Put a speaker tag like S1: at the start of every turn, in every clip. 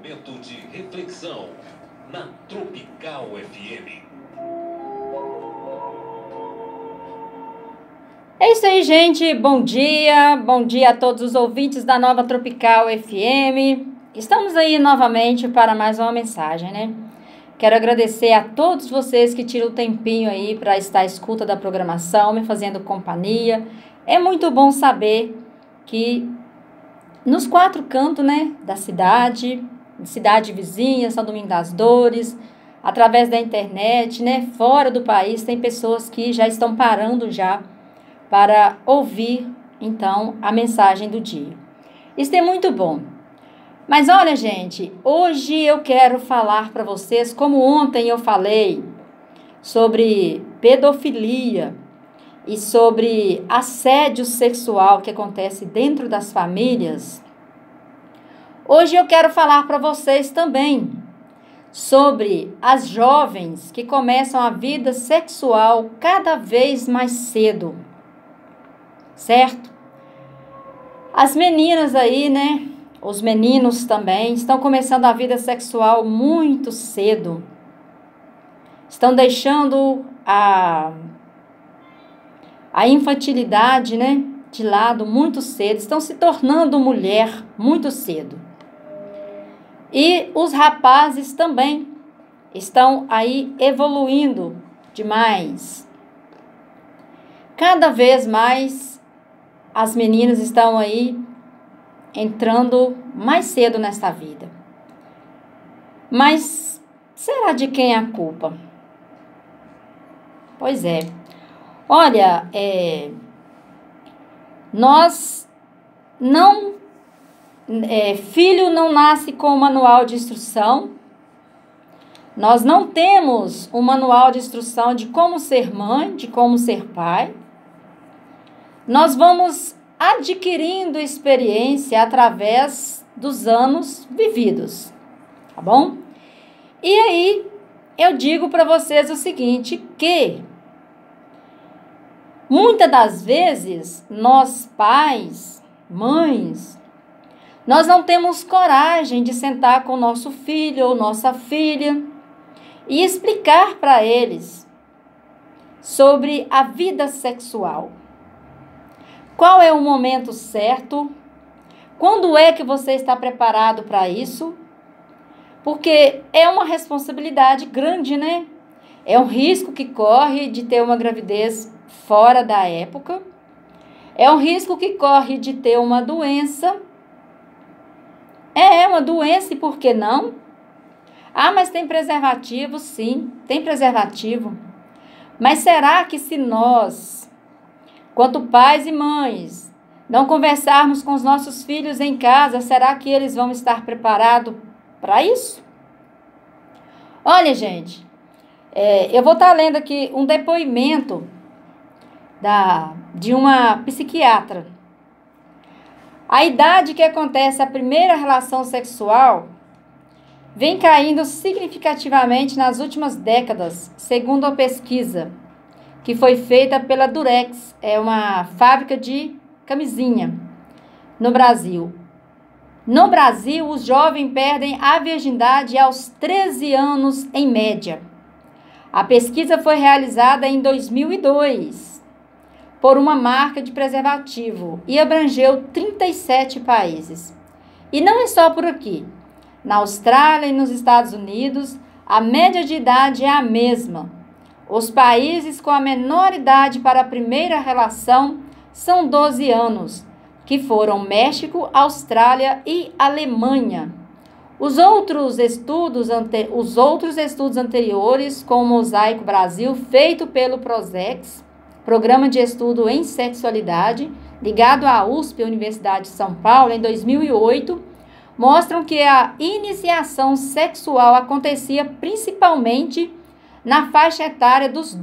S1: Momento de reflexão na Tropical FM.
S2: É isso aí, gente. Bom dia a todos os ouvintes da Nova Tropical FM. Estamos aí novamente para mais uma mensagem, né? Quero agradecer a todos vocês que tiram o tempinho aí para estar à escuta da programação, me fazendo companhia. É muito bom saber que nos quatro cantos, né, da cidade vizinha, São Domingos das Dores, através da internet, né, fora do país, tem pessoas que já estão parando já para ouvir, então, a mensagem do dia. Isso é muito bom. Mas olha, gente, hoje eu quero falar para vocês, como ontem eu falei sobre pedofilia e sobre assédio sexual que acontece dentro das famílias. Hoje eu quero falar para vocês também sobre as jovens que começam a vida sexual cada vez mais cedo, certo? As meninas aí, né? Os meninos também estão começando a vida sexual muito cedo. Estão deixando a infantilidade, né, de lado muito cedo. Estão se tornando mulher muito cedo. E os rapazes também estão aí evoluindo demais. Cada vez mais as meninas estão aí entrando mais cedo nesta vida. Mas será de quem é a culpa? Pois é. Olha, filho não nasce com manual de instrução. Nós não temos um manual de instrução de como ser mãe, de como ser pai. Nós vamos adquirindo experiência através dos anos vividos, tá bom? E aí, eu digo para vocês o seguinte, que muitas das vezes, nós pais, mães, nós não temos coragem de sentar com o nosso filho ou nossa filha e explicar para eles sobre a vida sexual. Qual é o momento certo? Quando é que você está preparado para isso? Porque é uma responsabilidade grande, né? É um risco que corre de ter uma gravidez fora da época. É um risco que corre de ter uma doença. É uma doença e por que não? Ah, mas tem preservativo? Sim, tem preservativo. Mas será que se nós, quanto pais e mães, não conversarmos com os nossos filhos em casa, será que eles vão estar preparados para isso? Olha, gente, eu vou estar lendo aqui um depoimento de uma psiquiatra. A idade que acontece a primeira relação sexual vem caindo significativamente nas últimas décadas, segundo a pesquisa que foi feita pela Durex, é uma fábrica de camisinha no Brasil. No Brasil, os jovens perdem a virgindade aos 13 anos em média. A pesquisa foi realizada em 2002 por uma marca de preservativo e abrangeu 37 países. E não é só por aqui. Na Austrália e nos Estados Unidos, a média de idade é a mesma. Os países com a menor idade para a primeira relação são 12 anos, que foram México, Austrália e Alemanha. Os outros estudos anteriores, como o Mosaico Brasil, feito pelo Prosex, Programa de Estudo em Sexualidade, ligado à USP, Universidade de São Paulo, em 2008, mostram que a iniciação sexual acontecia principalmente na faixa etária dos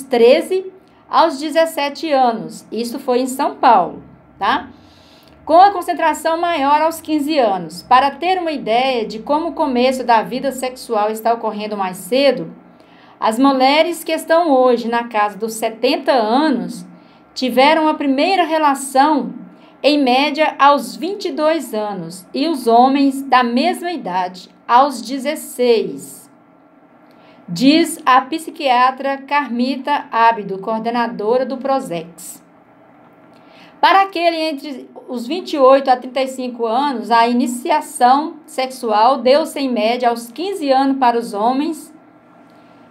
S2: 13 aos 17 anos. Isso foi em São Paulo, tá? Com a concentração maior aos 15 anos. Para ter uma ideia de como o começo da vida sexual está ocorrendo mais cedo, as mulheres que estão hoje na casa dos 70 anos tiveram a primeira relação em média, aos 22 anos, e os homens da mesma idade, aos 16. Diz a psiquiatra Carmita Ábido, coordenadora do Prosex. Para aquele entre os 28 a 35 anos, a iniciação sexual deu-se em média aos 15 anos para os homens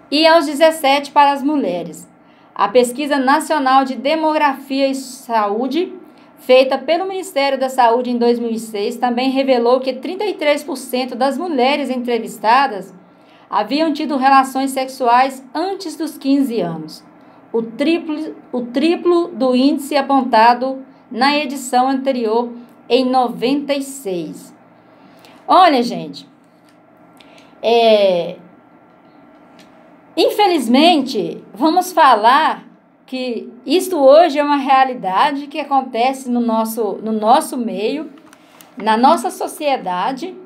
S2: e aos 17 para as mulheres. A Pesquisa Nacional de Demografia e Saúde, feita pelo Ministério da Saúde em 2006, também revelou que 33% das mulheres entrevistadas haviam tido relações sexuais antes dos 15 anos, o triplo do índice apontado na edição anterior, em 96. Olha, gente, infelizmente, vamos falar que isso hoje é uma realidade que acontece no nosso meio, na nossa sociedade,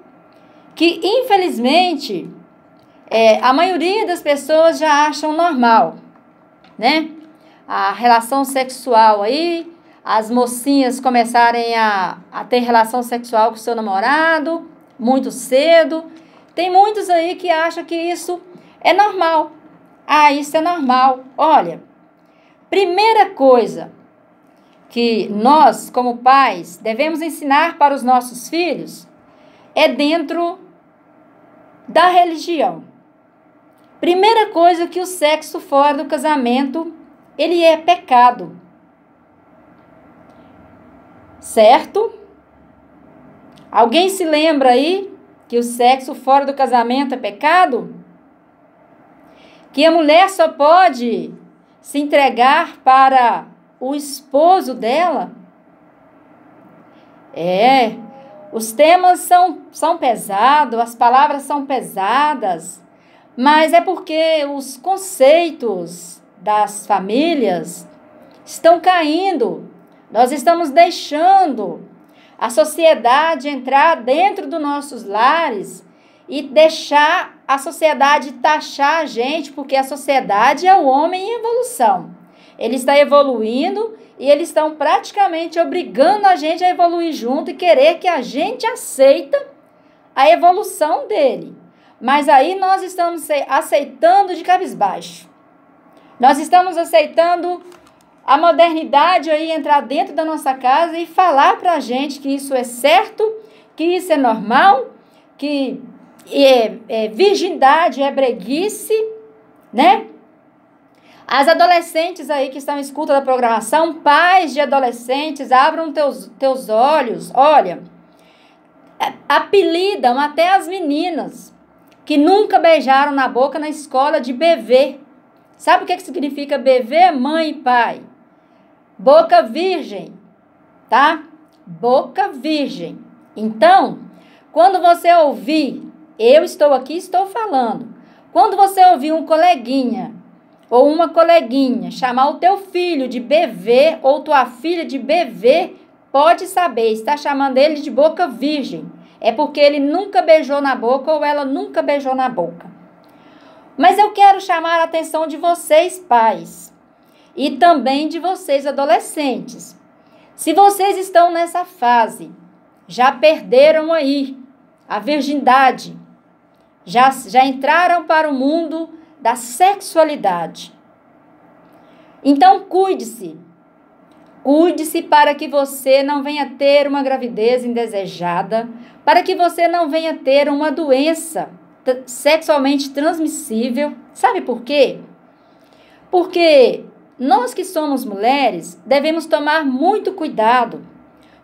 S2: que infelizmente a maioria das pessoas já acham normal, né? A relação sexual aí, as mocinhas começarem a ter relação sexual com o seu namorado muito cedo. Tem muitos aí que acham que isso é normal. Ah, isso é normal. Olha, primeira coisa que nós, como pais, devemos ensinar para os nossos filhos é dentro da religião. Primeira coisa, que o sexo fora do casamento, ele é pecado. Certo? Alguém se lembra aí que o sexo fora do casamento é pecado? Que a mulher só pode se entregar para o esposo dela? Os temas são pesados, as palavras são pesadas, mas é porque os conceitos das famílias estão caindo. Nós estamos deixando a sociedade entrar dentro dos nossos lares e deixar a sociedade taxar a gente, porque a sociedade é o homem em evolução. Ele está evoluindo e eles estão praticamente obrigando a gente a evoluir junto e querer que a gente aceita a evolução dele. Mas aí nós estamos aceitando de cabisbaixo. Nós estamos aceitando a modernidade aí entrar dentro da nossa casa e falar pra gente que isso é certo, que isso é normal, que virgindade é breguice, né? As adolescentes aí que estão em escuta da programação, pais de adolescentes, abram teus olhos. Olha, apelidam até as meninas que nunca beijaram na boca na escola de bebê. Sabe o que significa bebê? Mãe e pai. Boca virgem, tá? Boca virgem. Então, quando você ouvir, eu estou aqui, estou falando. Quando você ouvir um coleguinha ou uma coleguinha chamar o teu filho de bebê ou tua filha de bebê, pode saber, está chamando ele de boca virgem. É porque ele nunca beijou na boca ou ela nunca beijou na boca. Mas eu quero chamar a atenção de vocês, pais, e também de vocês, adolescentes. Se vocês estão nessa fase, já perderam aí a virgindade, já entraram para o mundo da sexualidade. Então, cuide-se. Cuide-se para que você não venha ter uma gravidez indesejada, para que você não venha ter uma doença sexualmente transmissível. Sabe por quê? Porque nós que somos mulheres devemos tomar muito cuidado,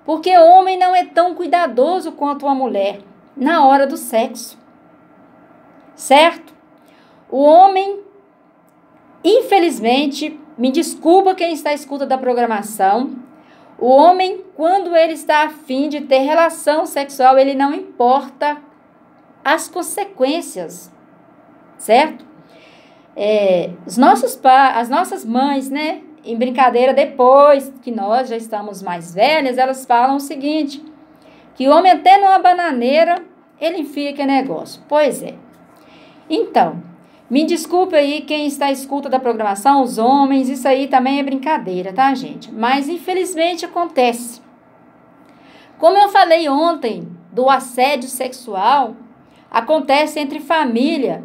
S2: porque o homem não é tão cuidadoso quanto a mulher na hora do sexo. Certo? O homem, infelizmente, me desculpa quem está à escuta da programação, o homem, quando ele está a fim de ter relação sexual, ele não importa as consequências, certo? As nossas mães, né, em brincadeira, depois que nós já estamos mais velhas, elas falam o seguinte, que o homem até numa bananeira, ele enfia que é negócio. Pois é. Então, me desculpe aí quem está à escuta da programação, os homens, isso aí também é brincadeira, tá, gente? Mas, infelizmente, acontece. Como eu falei ontem, do assédio sexual, acontece entre família.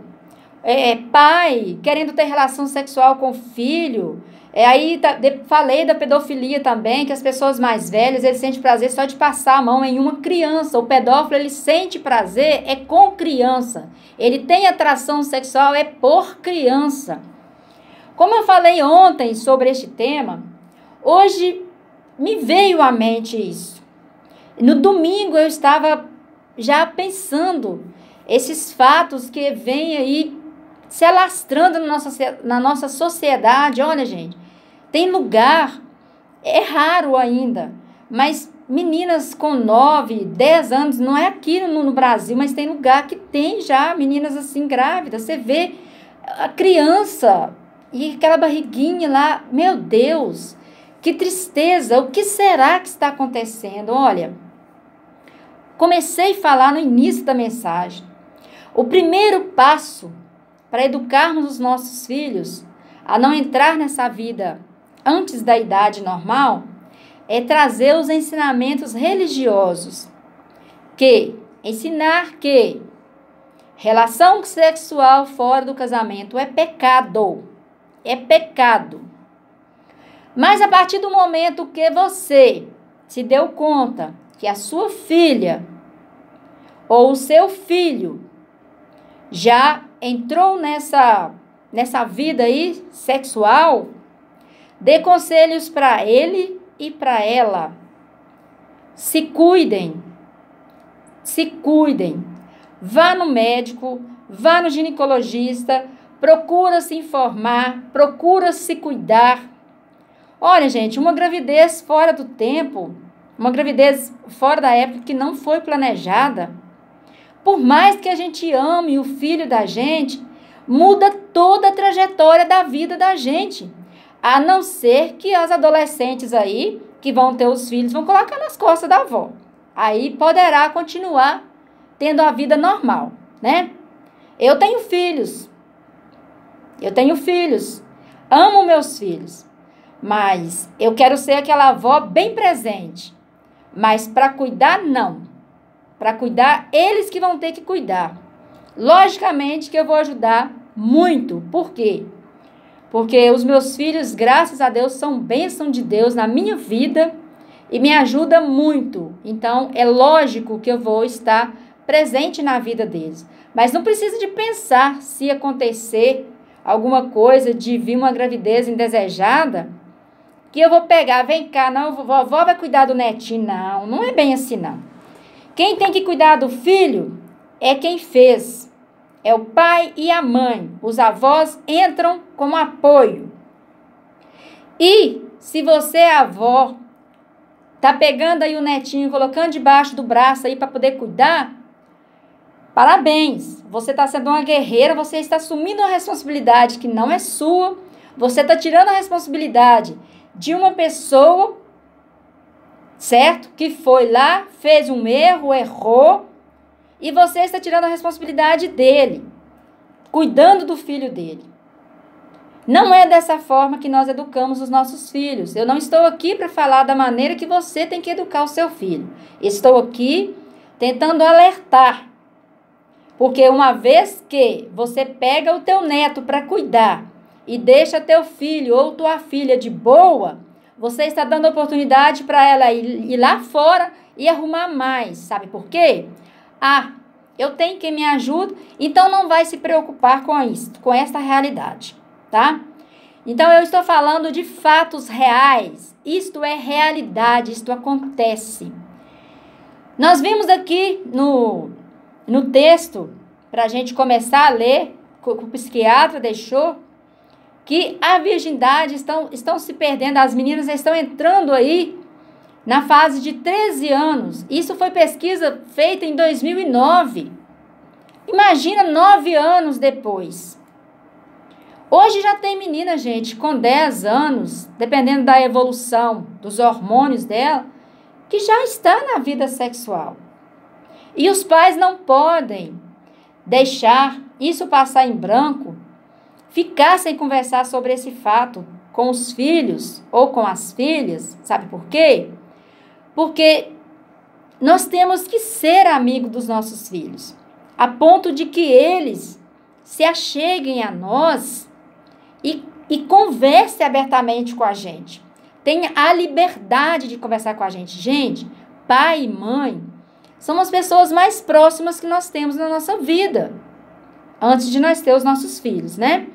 S2: Pai querendo ter relação sexual com o filho. Falei da pedofilia também, que as pessoas mais velhas, eles sentem prazer só de passar a mão em uma criança. O pedófilo, ele sente prazer com criança. Ele tem atração sexual por criança. Como eu falei ontem sobre este tema, hoje me veio à mente isso. No domingo eu estava já pensando esses fatos que vêm aí se alastrando na nossa sociedade. Olha, gente, tem lugar, é raro ainda, mas meninas com 9, 10 anos, não é aqui no Brasil, mas tem lugar que tem já meninas assim grávidas. Você vê a criança e aquela barriguinha lá, meu Deus, que tristeza, o que será que está acontecendo? Olha, comecei a falar no início da mensagem, o primeiro passo para educarmos os nossos filhos a não entrar nessa vida antes da idade normal, é trazer os ensinamentos religiosos. Ensinar que relação sexual fora do casamento é pecado. É pecado. Mas a partir do momento que você se deu conta que a sua filha ou o seu filho já entrou nessa vida aí sexual, dê conselhos para ele e para ela. Se cuidem. Se cuidem. Vá no médico, vá no ginecologista, procura se informar, procura se cuidar. Olha, gente, uma gravidez fora do tempo, uma gravidez fora da época que não foi planejada, por mais que a gente ame o filho da gente, muda toda a trajetória da vida da gente. A não ser que as adolescentes aí, que vão ter os filhos, vão colocar nas costas da avó. Aí poderá continuar tendo a vida normal, né? Eu tenho filhos. Amo meus filhos. Mas eu quero ser aquela avó bem presente. Mas para cuidar, não. Para cuidar, eles que vão ter que cuidar. Logicamente que eu vou ajudar muito. Por quê? Porque os meus filhos, graças a Deus, são bênção de Deus na minha vida e me ajuda muito. Então, é lógico que eu vou estar presente na vida deles. Mas não precisa de pensar se acontecer alguma coisa, de vir uma gravidez indesejada, que eu vou pegar, vem cá, não, vovó vai cuidar do netinho. Não, não é bem assim, não. Quem tem que cuidar do filho é quem fez. É o pai e a mãe. Os avós entram como apoio. E se você é avó, tá pegando aí o netinho, colocando debaixo do braço aí para poder cuidar, parabéns. Você está sendo uma guerreira, você está assumindo uma responsabilidade que não é sua. Você está tirando a responsabilidade de uma pessoa, certo? Que foi lá, fez um errou, e você está tirando a responsabilidade dele, cuidando do filho dele. Não é dessa forma que nós educamos os nossos filhos. Eu não estou aqui para falar da maneira que você tem que educar o seu filho. Estou aqui tentando alertar. Porque uma vez que você pega o teu neto para cuidar e deixa teu filho ou tua filha de boa, você está dando oportunidade para ela ir lá fora e arrumar mais. Sabe por quê? Eu tenho quem me ajude, então não vai se preocupar com isso, com esta realidade, tá? Então eu estou falando de fatos reais. Isto é realidade, isto acontece. Nós vimos aqui no texto, para a gente começar a ler, que o psiquiatra deixou, que a virgindade estão se perdendo, as meninas estão entrando aí na fase de 13 anos. Isso foi pesquisa feita em 2009. Imagina 9 anos depois. Hoje já tem menina, gente, com 10 anos, dependendo da evolução dos hormônios dela, que já está na vida sexual. E os pais não podem deixar isso passar em branco, ficar sem conversar sobre esse fato com os filhos ou com as filhas. Sabe por quê? Porque nós temos que ser amigo dos nossos filhos, a ponto de que eles se acheguem a nós e conversem abertamente com a gente. Tenha a liberdade de conversar com a gente. Gente, pai e mãe são as pessoas mais próximas que nós temos na nossa vida, antes de nós ter os nossos filhos, né?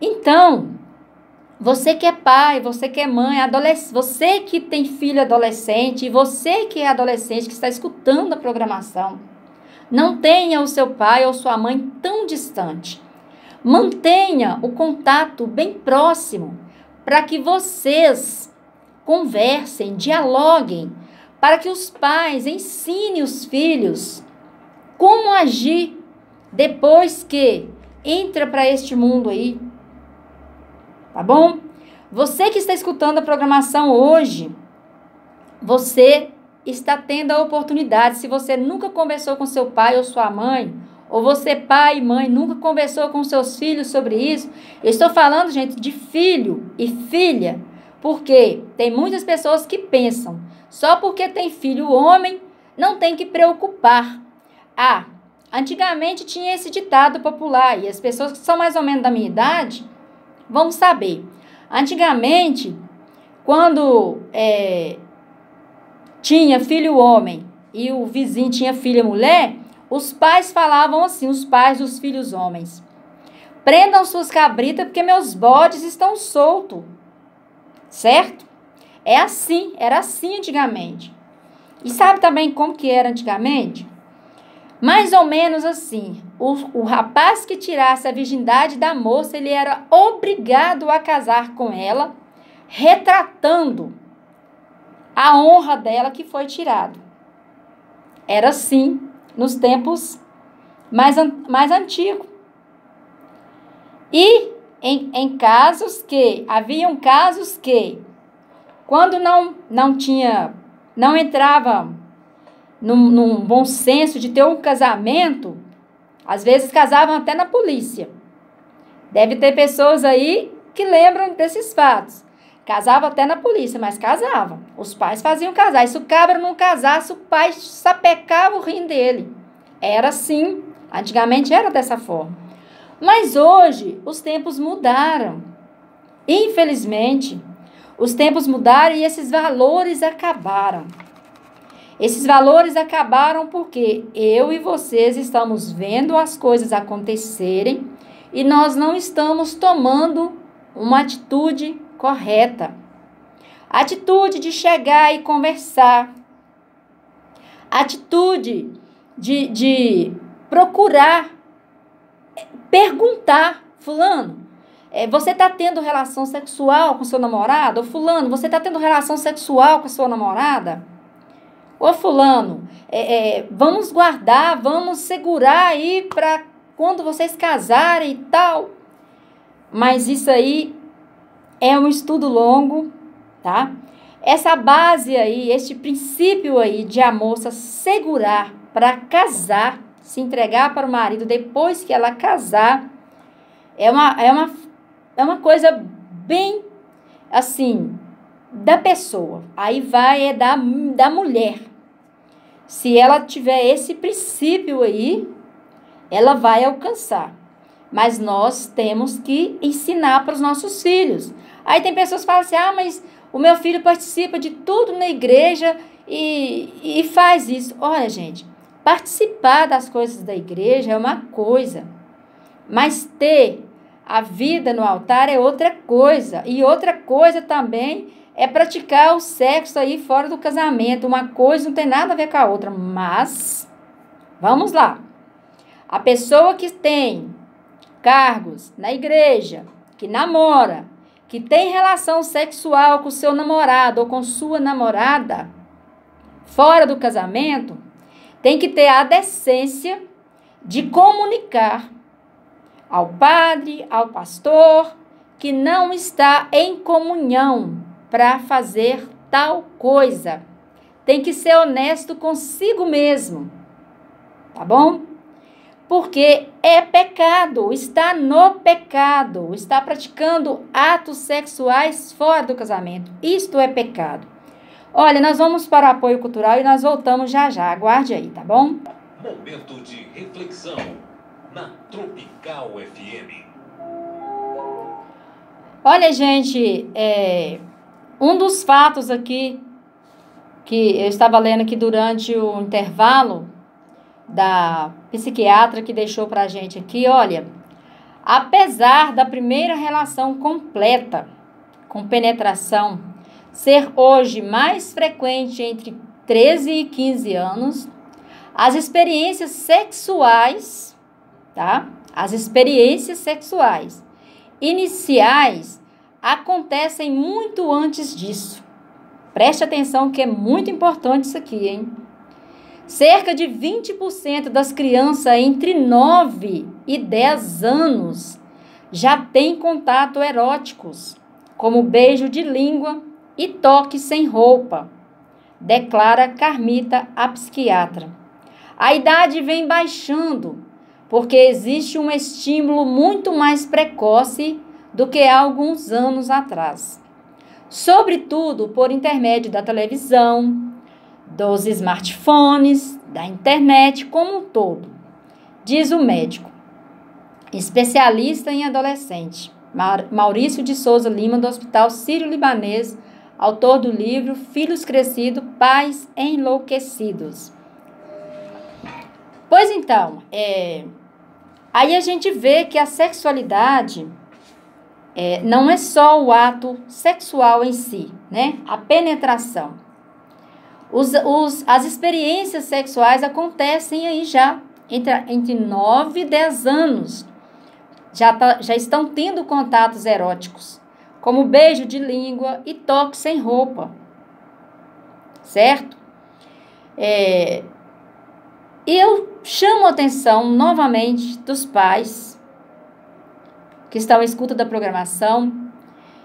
S2: Então, você que é pai, você que é mãe, você que tem filho adolescente, e você que é adolescente, que está escutando a programação, não tenha o seu pai ou sua mãe tão distante. Mantenha o contato bem próximo, para que vocês conversem, dialoguem, para que os pais ensinem os filhos como agir depois que entra para este mundo aí. Tá bom? Você que está escutando a programação hoje, você está tendo a oportunidade, se você nunca conversou com seu pai ou sua mãe, ou você, pai e mãe, nunca conversou com seus filhos sobre isso, eu estou falando, gente, de filho e filha, porque tem muitas pessoas que pensam, só porque tem filho homem, não tem que preocupar. Antigamente tinha esse ditado popular, e as pessoas que são mais ou menos da minha idade vão saber. Antigamente, quando tinha filho homem e o vizinho tinha filha mulher, os pais falavam assim, os pais dos filhos homens: prendam suas cabritas porque meus bodes estão soltos. Certo? Era assim antigamente. E sabe também como que era antigamente? Mais ou menos assim, o rapaz que tirasse a virgindade da moça, ele era obrigado a casar com ela, retratando a honra dela que foi tirado. Era assim nos tempos mais antigos. E haviam casos que, quando não entrava num bom senso de ter um casamento, às vezes casavam até na polícia. Deve ter pessoas aí que lembram desses fatos. Casavam até na polícia, mas casavam. Os pais faziam casar. E se o cabra não casasse, o pai sapecava o rim dele. Era assim. Antigamente era dessa forma. Mas hoje, os tempos mudaram. Infelizmente, os tempos mudaram e esses valores acabaram. Esses valores acabaram porque eu e vocês estamos vendo as coisas acontecerem e nós não estamos tomando uma atitude correta. Atitude de chegar e conversar. Atitude de procurar, perguntar: fulano, você está tendo relação sexual com seu namorado? Ou fulano, você está tendo relação sexual com a sua namorada? Ô fulano, vamos guardar, vamos segurar aí para quando vocês casarem e tal. Mas isso aí é um estudo longo, tá? Essa base aí, este princípio aí de a moça segurar para casar, se entregar para o marido depois que ela casar, é uma coisa bem assim, da pessoa. Aí vai da mulher. Se ela tiver esse princípio aí, ela vai alcançar. Mas nós temos que ensinar para os nossos filhos. Aí tem pessoas que falam assim: mas o meu filho participa de tudo na igreja e faz isso. Olha, gente, participar das coisas da igreja é uma coisa, mas ter a vida no altar é outra coisa. E outra coisa também é praticar o sexo aí fora do casamento. Uma coisa não tem nada a ver com a outra. Mas, vamos lá. A pessoa que tem cargos na igreja, que namora, que tem relação sexual com seu namorado ou com sua namorada, fora do casamento, tem que ter a decência de comunicar ao padre, ao pastor, que não está em comunhão para fazer tal coisa. Tem que ser honesto consigo mesmo, tá bom? Porque é pecado, está no pecado, está praticando atos sexuais fora do casamento. Isto é pecado. Olha, nós vamos para o apoio cultural e nós voltamos já já. Aguarde aí, tá bom?
S1: Momento de reflexão na Tropical FM.
S2: Olha, gente, um dos fatos aqui que eu estava lendo aqui durante o intervalo da psiquiatra que deixou pra gente aqui, olha, apesar da primeira relação completa com penetração ser hoje mais frequente entre 13 e 15 anos, as experiências sexuais, tá? As experiências sexuais iniciais acontecem muito antes disso. Preste atenção que é muito importante isso aqui, hein? Cerca de 20% das crianças entre 9 e 10 anos já têm contato eróticos, como beijo de língua e toque sem roupa, declara Carmita, a psiquiatra. A idade vem baixando, porque existe um estímulo muito mais precoce do que há alguns anos atrás. Sobretudo por intermédio da televisão, dos smartphones, da internet como um todo, diz o médico, especialista em adolescente, Maurício de Souza Lima, do Hospital Sírio-Libanês, autor do livro Filhos Crescidos, Pais Enlouquecidos. Pois então, aí a gente vê que a sexualidade não é só o ato sexual em si, né? A penetração. As experiências sexuais acontecem aí já entre 9 e 10 anos. Já estão tendo contatos eróticos, como beijo de língua e toque sem roupa. Certo? E eu chamo a atenção novamente dos pais que estão à escuta da programação,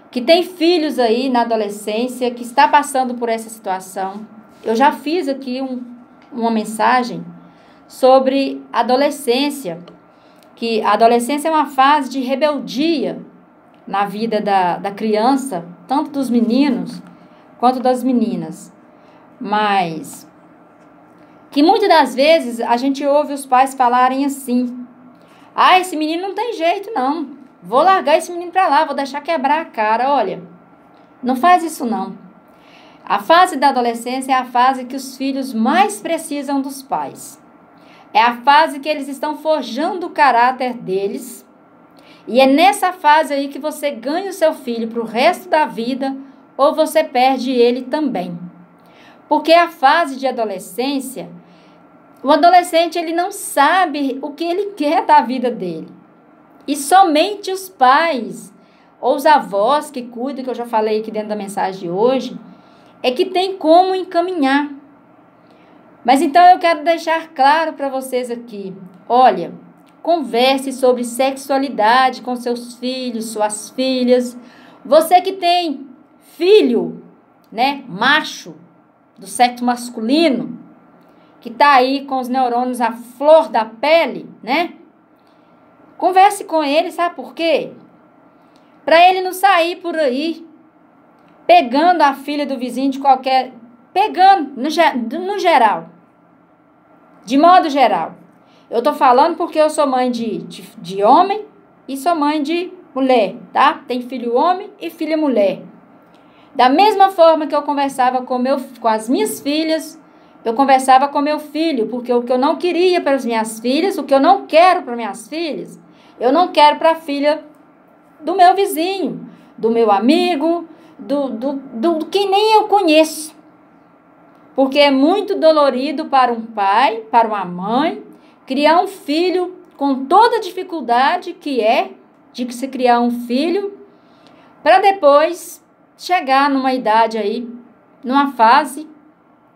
S2: que tem filhos aí na adolescência, que está passando por essa situação. Eu já fiz aqui uma mensagem sobre adolescência, que a adolescência é uma fase de rebeldia na vida da criança, tanto dos meninos quanto das meninas. Mas que muitas das vezes a gente ouve os pais falarem assim: ah, esse menino não tem jeito não, vou largar esse menino pra lá, vou deixar quebrar a cara. Olha, não faz isso não. A fase da adolescência é a fase que os filhos mais precisam dos pais. É a fase que eles estão forjando o caráter deles. E é nessa fase aí que você ganha o seu filho para o resto da vida ou você perde ele também. Porque a fase de adolescência, o adolescente ele não sabe o que ele quer da vida dele. E somente os pais ou os avós que cuidam, que eu já falei aqui dentro da mensagem de hoje, é que tem como encaminhar. Mas então eu quero deixar claro para vocês aqui, olha, converse sobre sexualidade com seus filhos, suas filhas. Você que tem filho, né, macho, do sexo masculino, que está aí com os neurônios à flor da pele, né? Converse com ele, sabe por quê? Para ele não sair por aí pegando a filha do vizinho de qualquer... Pegando, no geral. De modo geral. Eu tô falando porque eu sou mãe de homem e sou mãe de mulher, tá? Tem filho homem e filha mulher. Da mesma forma que eu conversava com as minhas filhas, eu conversava com meu filho, porque o que eu não queria para as minhas filhas, o que eu não quero para minhas filhas, eu não quero para a filha do meu vizinho, do meu amigo, do que nem eu conheço. Porque é muito dolorido para um pai, para uma mãe, criar um filho com toda a dificuldade que é de se criar um filho, para depois chegar numa idade aí, numa fase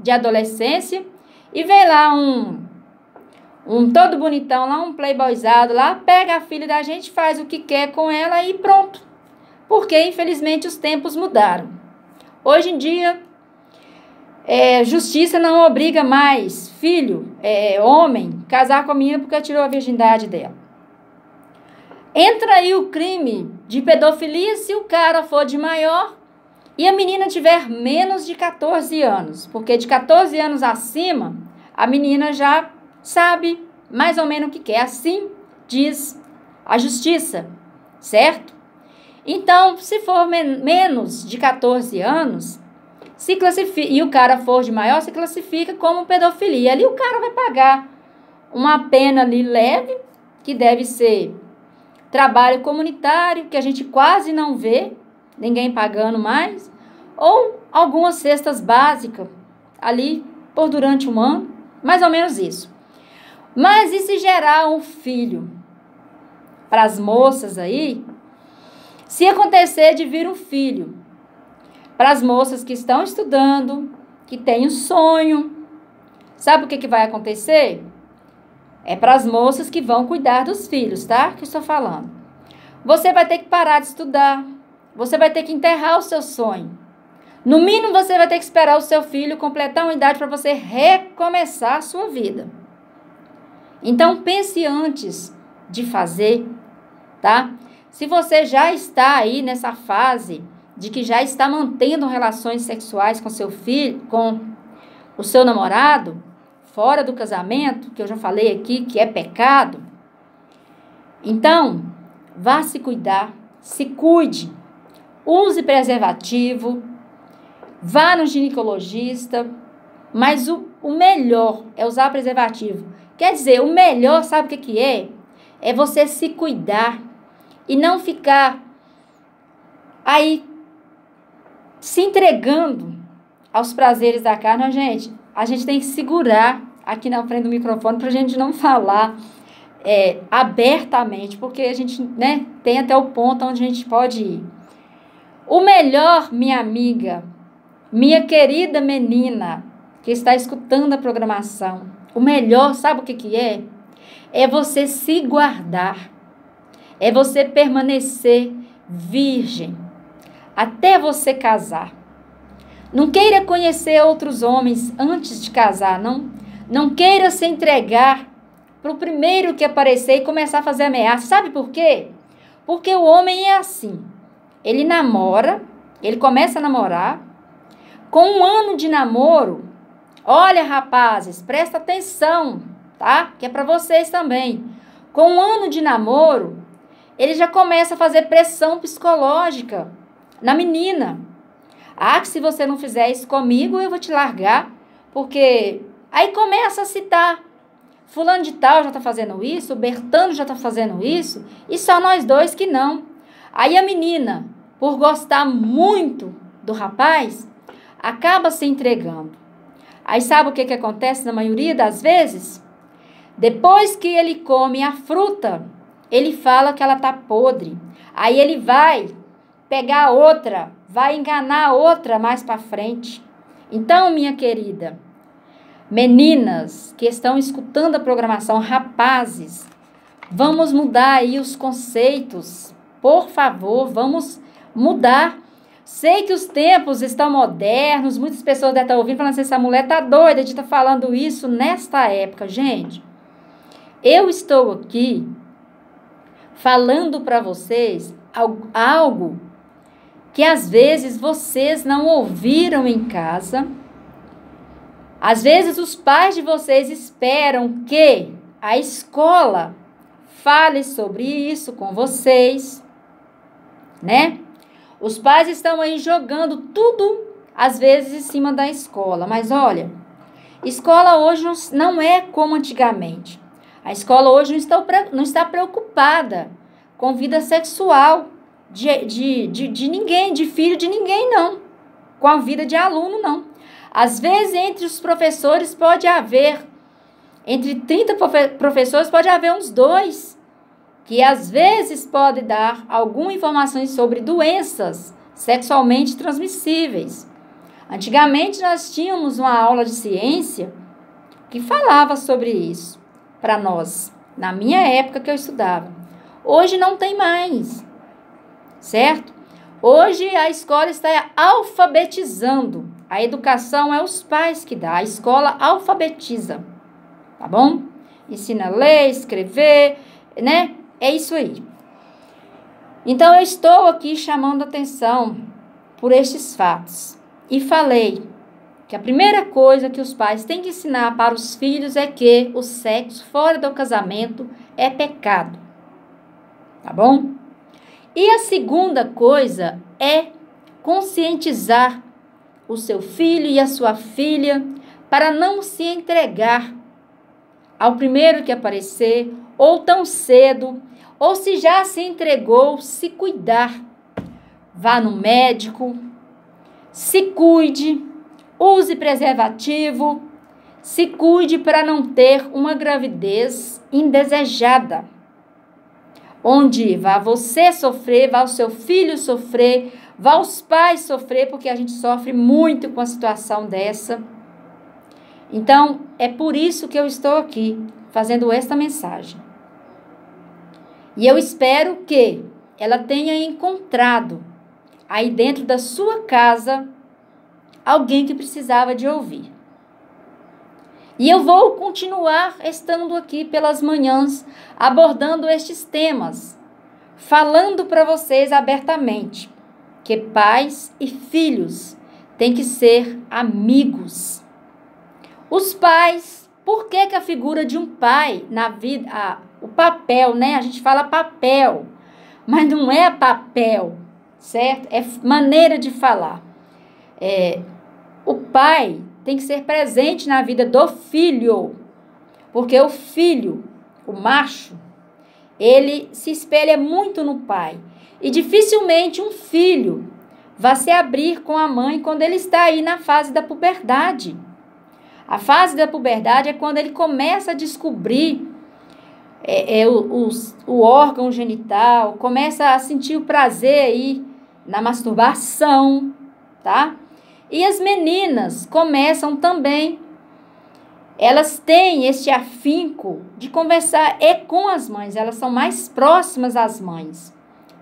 S2: de adolescência, e vem lá um todo bonitão, lá um playboyzado, lá pega a filha da gente, faz o que quer com ela e pronto. Porque, infelizmente, os tempos mudaram. Hoje em dia, justiça não obriga mais homem, casar com a menina porque tirou a virgindade dela. Entra aí o crime de pedofilia se o cara for de maior e a menina tiver menos de 14 anos, porque de 14 anos acima, a menina já sabe mais ou menos o que quer. Assim diz a justiça, certo? Então, se for menos de 14 anos, se classifica, e o cara for de maior, se classifica como pedofilia. Ali o cara vai pagar uma pena ali leve, que deve ser trabalho comunitário, que a gente quase não vê, ninguém pagando mais, ou algumas cestas básicas ali por durante um ano, mais ou menos isso. Mas e se gerar um filho? Para as moças aí, se acontecer de vir um filho, para as moças que estão estudando, que têm um sonho, sabe o que vai acontecer? É para as moças que vão cuidar dos filhos, tá? Que eu estou falando. Você vai ter que parar de estudar. Você vai ter que enterrar o seu sonho. No mínimo, você vai ter que esperar o seu filho completar uma idade para você recomeçar a sua vida. Então, pense antes de fazer, tá? Se você já está aí nessa fase de que já está mantendo relações sexuais com seu filho, com o seu namorado, fora do casamento, que eu já falei aqui que é pecado, então, vá se cuidar, se cuide, use preservativo, vá no ginecologista, mas o melhor é usar preservativo. Quer dizer, o melhor, sabe o que é? É você se cuidar e não ficar aí se entregando aos prazeres da carne. Gente, a gente tem que segurar aqui na frente do microfone para a gente não falar abertamente, porque a gente, né, tem até o ponto onde a gente pode ir. O melhor, minha amiga, minha querida menina que está escutando a programação, o melhor, sabe o que é? É você se guardar, é você permanecer virgem até você casar. Não queira conhecer outros homens antes de casar, não. Não queira se entregar para o primeiro que aparecer e começar a fazer ameaça. Sabe por quê? Porque o homem é assim. Ele namora, ele começa a namorar. Com um ano de namoro, olha, rapazes, presta atenção, tá? Que é para vocês também. Com um ano de namoro, ele já começa a fazer pressão psicológica na menina. Ah, que se você não fizer isso comigo, eu vou te largar. Porque aí começa a citar. Fulano de tal já está fazendo isso, o Bertano já está fazendo isso, e só nós dois que não. Aí a menina, por gostar muito do rapaz, acaba se entregando. Aí sabe o que acontece na maioria das vezes? Depois que ele come a fruta, ele fala que ela está podre. Aí ele vai pegar outra, vai enganar outra mais para frente. Então, minha querida, meninas que estão escutando a programação, rapazes, vamos mudar aí os conceitos. Por favor, vamos mudar. Sei que os tempos estão modernos, muitas pessoas devem estar ouvindo falando assim, essa mulher está doida de estar falando isso nesta época. Gente, eu estou aqui falando para vocês algo que às vezes vocês não ouviram em casa. Às vezes os pais de vocês esperam que a escola fale sobre isso com vocês, né? Os pais estão aí jogando tudo, às vezes, em cima da escola. Mas olha, escola hoje não é como antigamente. A escola hoje não está preocupada com vida sexual de ninguém, de filho de ninguém, não. Com a vida de aluno, não. Às vezes, entre os professores pode haver, entre 30 professores pode haver uns 2, que às vezes pode dar alguma informação sobre doenças sexualmente transmissíveis. Antigamente, nós tínhamos uma aula de ciência que falava sobre isso para nós, na minha época que eu estudava. Hoje não tem mais, certo? Hoje a escola está alfabetizando. A educação é os pais que dá, a escola alfabetiza, tá bom? Ensina a ler, escrever, né? É isso aí. Então, eu estou aqui chamando a atenção por estes fatos. E falei que a primeira coisa que os pais têm que ensinar para os filhos é que o sexo fora do casamento é pecado. Tá bom? E a segunda coisa é conscientizar o seu filho e a sua filha para não se entregar ao primeiro que aparecer, ou tão cedo, ou se já se entregou, se cuidar. Vá no médico, se cuide, use preservativo, se cuide para não ter uma gravidez indesejada, onde vá você sofrer, vá o seu filho sofrer, vá os pais sofrer, porque a gente sofre muito com a situação dessa. Então, é por isso que eu estou aqui, fazendo esta mensagem. E eu espero que ela tenha encontrado, aí dentro da sua casa, alguém que precisava de ouvir. E eu vou continuar estando aqui pelas manhãs, abordando estes temas, falando para vocês abertamente que pais e filhos têm que ser amigos. Os pais, por que a figura de um pai na vida, o papel, né? A gente fala papel, mas não é papel, certo? É maneira de falar. O pai tem que ser presente na vida do filho, porque o filho, o macho, ele se espelha muito no pai. E dificilmente um filho vai se abrir com a mãe quando ele está aí na fase da puberdade. A fase da puberdade é quando ele começa a descobrir o órgão genital, começa a sentir o prazer aí na masturbação, tá? E as meninas começam também, elas têm esse afinco de conversar com as mães, elas são mais próximas às mães.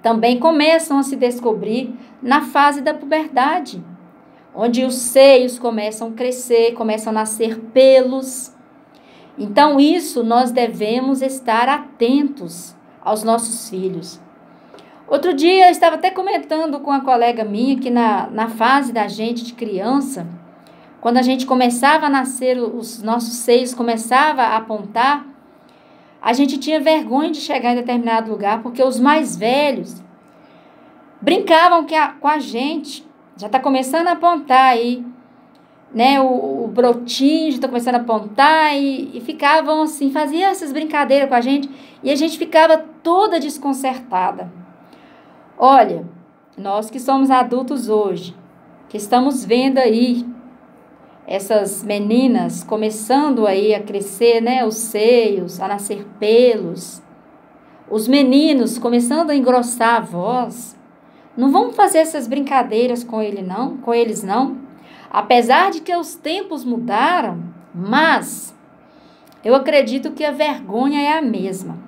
S2: Também começam a se descobrir na fase da puberdade, onde os seios começam a crescer, começam a nascer pelos. Então, isso nós devemos estar atentos aos nossos filhos. Outro dia, eu estava até comentando com uma colega minha que na fase da gente de criança, quando a gente começava a nascer, os nossos seios começavam a apontar, a gente tinha vergonha de chegar em determinado lugar, porque os mais velhos brincavam com a gente. Já está começando a apontar aí, né? O brotinho já está começando a apontar e ficavam assim, faziam essas brincadeiras com a gente e a gente ficava toda desconcertada. Olha, nós que somos adultos hoje, que estamos vendo aí essas meninas começando aí a crescer, né? Os seios, a nascer pelos, os meninos começando a engrossar a voz. Não vamos fazer essas brincadeiras com eles não. Apesar de que os tempos mudaram, mas eu acredito que a vergonha é a mesma.